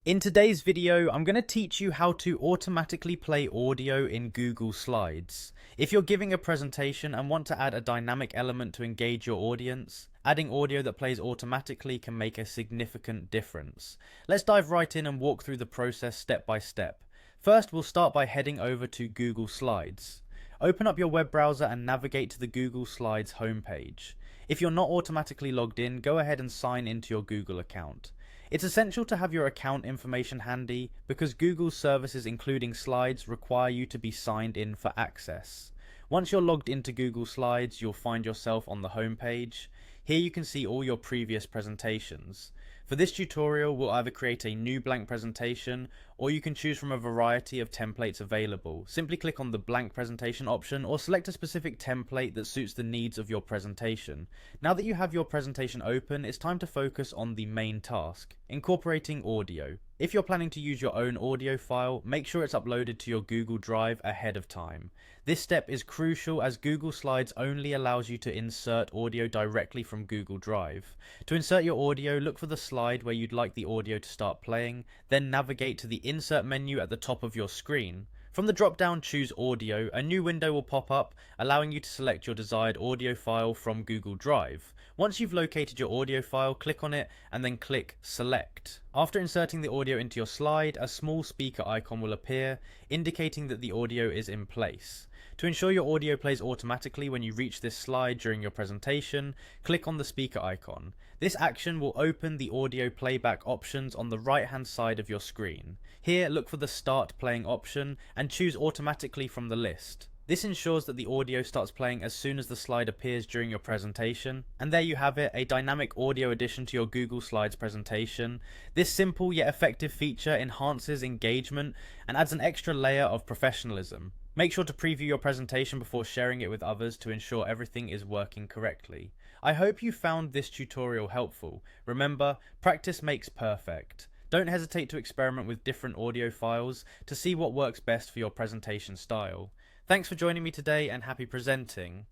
In today's video, I'm going to teach you how to automatically play audio in Google Slides. If you're giving a presentation and want to add a dynamic element to engage your audience, adding audio that plays automatically can make a significant difference. Let's dive right in and walk through the process step by step. First, we'll start by heading over to Google Slides. Open up your web browser and navigate to the Google Slides homepage. If you're not automatically logged in, go ahead and sign into your Google account. It's essential to have your account information handy because Google's services including Slides require you to be signed in for access. Once you're logged into Google Slides, you'll find yourself on the home page. Here you can see all your previous presentations. For this tutorial, we'll either create a new blank presentation or you can choose from a variety of templates available. Simply click on the blank presentation option or select a specific template that suits the needs of your presentation. Now that you have your presentation open, it's time to focus on the main task, incorporating audio. If you're planning to use your own audio file, make sure it's uploaded to your Google Drive ahead of time. This step is crucial as Google Slides only allows you to insert audio directly from Google Drive. To insert your audio, look for the slide where you'd like the audio to start playing, then navigate to the Insert menu at the top of your screen. From the drop-down, choose Audio. A new window will pop up, allowing you to select your desired audio file from Google Drive. Once you've located your audio file, click on it and then click Select. After inserting the audio into your slide, a small speaker icon will appear, indicating that the audio is in place. To ensure your audio plays automatically when you reach this slide during your presentation, click on the speaker icon. This action will open the audio playback options on the right hand side of your screen. Here, look for the Start Playing option and choose Automatically from the list. This ensures that the audio starts playing as soon as the slide appears during your presentation. And there you have it, a dynamic audio addition to your Google Slides presentation. This simple yet effective feature enhances engagement and adds an extra layer of professionalism. Make sure to preview your presentation before sharing it with others to ensure everything is working correctly. I hope you found this tutorial helpful. Remember, practice makes perfect. Don't hesitate to experiment with different audio files to see what works best for your presentation style. Thanks for joining me today and happy presenting.